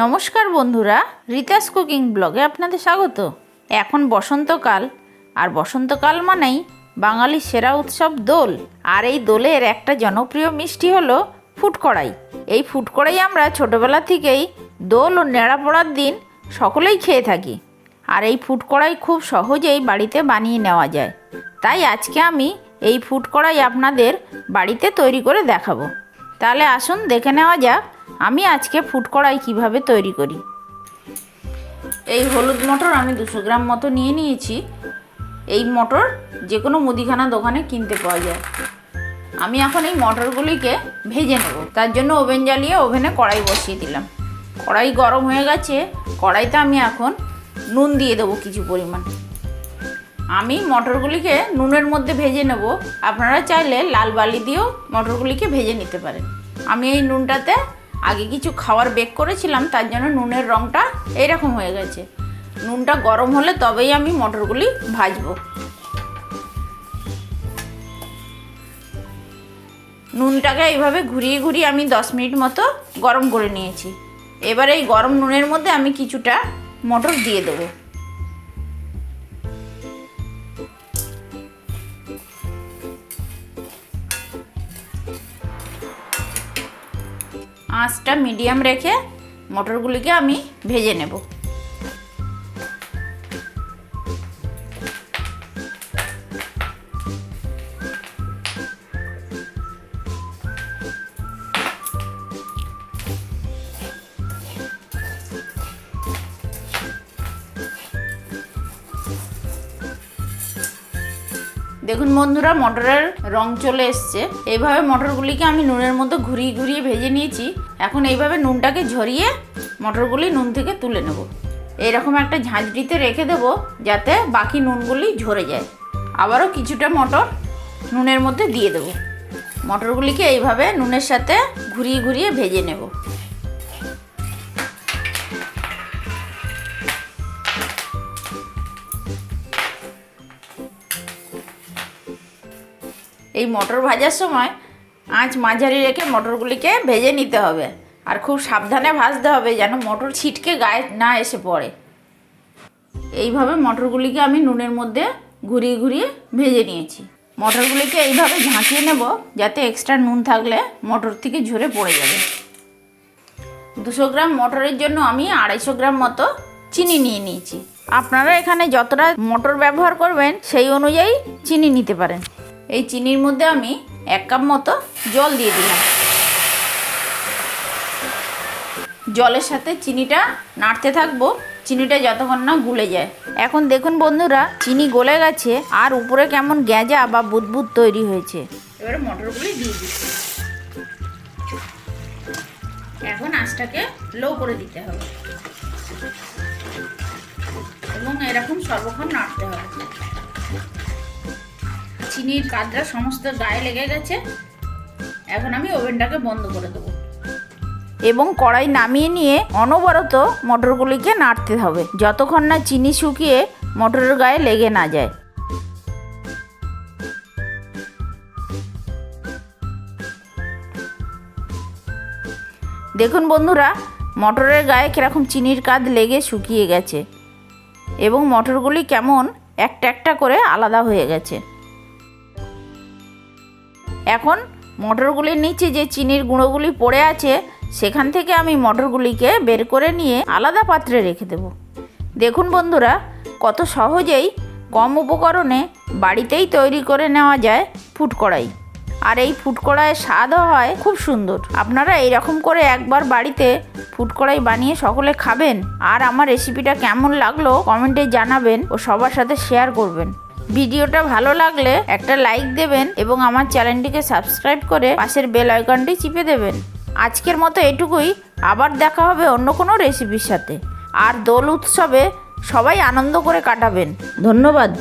নমস্কার বন্ধুরা, রিতাস কুকিং ব্লগে আপনাদের স্বাগত। এখন বসন্তকাল, আর বসন্তকাল মানেই বাঙালির সেরা উৎসব দোল। আর এই দোলের একটা জনপ্রিয় মিষ্টি হলো ফুটকড়াই। এই ফুটকড়াই আমরা ছোটোবেলা থেকেই দোল ও নেড়া পড়ার দিন সকলেই খেয়ে থাকি। আর এই ফুটকড়াই খুব সহজেই বাড়িতে বানিয়ে নেওয়া যায়। তাই আজকে আমি এই ফুটকড়াই আপনাদের বাড়িতে তৈরি করে দেখাবো। তাহলে আসুন দেখে নেওয়া যাক আমি আজকে ফুটকড়াই কিভাবে তৈরি করি। এই হলুদ মটর আমি 200 গ্রাম মতো নিয়ে নিয়েছি। এই মটর যে কোনো মুদিখানা দোকানে কিনতে পাওয়া যায়। আমি এখন এই মটরগুলিকে ভেজে নেব। তার জন্য ওভেন জ্বালিয়ে ওভেনে কড়াই বসিয়ে দিলাম। কড়াই গরম হয়ে গেছে। কড়াইতে আমি এখন নুন দিয়ে দেবো কিছু পরিমাণ। আমি মটরগুলিকে নুনের মধ্যে ভেজে নেব। আপনারা চাইলে লাল বালি দিয়েও মটরগুলিকে ভেজে নিতে পারেন। আমি এই নুনটাতে আগে কিছু খাবার বেক করেছিলাম, তার জন্য নুনের রঙটা এইরকম হয়ে গেছে। নুনটা গরম হলে তবেই আমি মটরগুলি ভাজবো। নুনটাকে এইভাবে ঘুরিয়ে ঘুরিয়ে আমি 10 মিনিট মতো গরম করে নিয়েছি। এবার এই গরম নুনের মধ্যে আমি কিছুটা মটর দিয়ে দেবো। আঁচটা মিডিয়াম রেখে মটরগুলিকে আমি ভেজে নেব। দেখুন বন্ধুরা, মটরের রং চলে এসছে। এইভাবে মটরগুলিকে আমি নুনের মধ্যে ঘুরিয়ে ঘুরিয়ে ভেজে নিয়েছি। এখন এইভাবে নুনটাকে ঝরিয়ে মটরগুলি নুন থেকে তুলে নেব। এইরকম একটা ঝাঁঝরিতে রেখে দেবো যাতে বাকি নুনগুলি ঝরে যায়। আবারও কিছুটা মটর নুনের মধ্যে দিয়ে দেবো। মটরগুলিকে এইভাবে নুনের সাথে ঘুরিয়ে ঘুরিয়ে ভেজে নেব। এই মটর ভাজার সময় আঁচ মাঝারি রেখে মটরগুলিকে ভেজে নিতে হবে। আর খুব সাবধানে ভাজতে হবে যেন মটর ছিটকে গায়ে না এসে পড়ে। এইভাবে মটরগুলিকে আমি নুনের মধ্যে ঘুরিয়ে ঘুরিয়ে ভেজে নিয়েছি। মটরগুলিকে এইভাবে ঝাঁকিয়ে নেব যাতে এক্সট্রা নুন থাকলে মটর থেকে ঝরে পড়ে যাবে। 200 গ্রাম মটরের জন্য আমি 250 গ্রাম মতো চিনি নিয়ে নিয়েছি। আপনারা এখানে যতটা মটর ব্যবহার করবেন সেই অনুযায়ী চিনি নিতে পারেন। এই চিনির মধ্যে আমি 1 কাপ মতো জল দিয়ে দিলাম। জলের সাথে চিনিটা নাড়তে থাকবো, চিনিটা যতক্ষণ না গুলে যায়। এখন দেখুন বন্ধুরা, চিনি গলে গেছে আর উপরে কেমন গ্যাঁজা বা বুদবুদ তৈরি হয়েছে। এবারে মটরগুলি দিয়ে দিচ্ছি। এখন আঁচটাকে লো করে দিতে হবে এবং এরকম সর্বক্ষণ নাড়তে হবে। চিনির কাদরা সমস্ত গায়ে লেগে গেছে। এখন আমি ওভেনটাকে বন্ধ করে দেবো এবং কড়াই নামিয়ে নিয়ে অনবরত মটরগুলিকে নাড়তে হবে যতক্ষণ না চিনি শুকিয়ে মটরের গায়ে লেগে না যায়। দেখুন বন্ধুরা, মটরের গায়ে কিরকম চিনির কাদ লেগে শুকিয়ে গেছে এবং মটরগুলি কেমন একটা একটা করে আলাদা হয়ে গেছে। এখন মটরগুলির নিচে যে চিনির গুঁড়োগুলি পড়ে আছে সেখান থেকে আমি মটরগুলিকে বের করে নিয়ে আলাদা পাত্রে রেখে দেব। দেখুন বন্ধুরা, কত সহজেই কম উপকরণে বাড়িতেই তৈরি করে নেওয়া যায় ফুটকড়াই। আর এই ফুটকড়াইয়ের স্বাদও হয় খুব সুন্দর। আপনারা এইরকম করে একবার বাড়িতে ফুটকড়াই বানিয়ে সকলে খাবেন। আর আমার রেসিপিটা কেমন লাগলো কমেন্টে জানাবেন ও সবার সাথে শেয়ার করবেন। ভিডিওটা ভালো লাগলে একটা লাইক দেবেন এবং আমার চ্যানেলটিকে সাবস্ক্রাইব করে পাশের বেল আইকনটি চিপে দেবেন। আজকের মতো এটুকুই। আবার দেখা হবে অন্য কোনো রেসিপির সাথে। আর দোল উৎসবে সবাই আনন্দ করে কাটাবেন। ধন্যবাদ।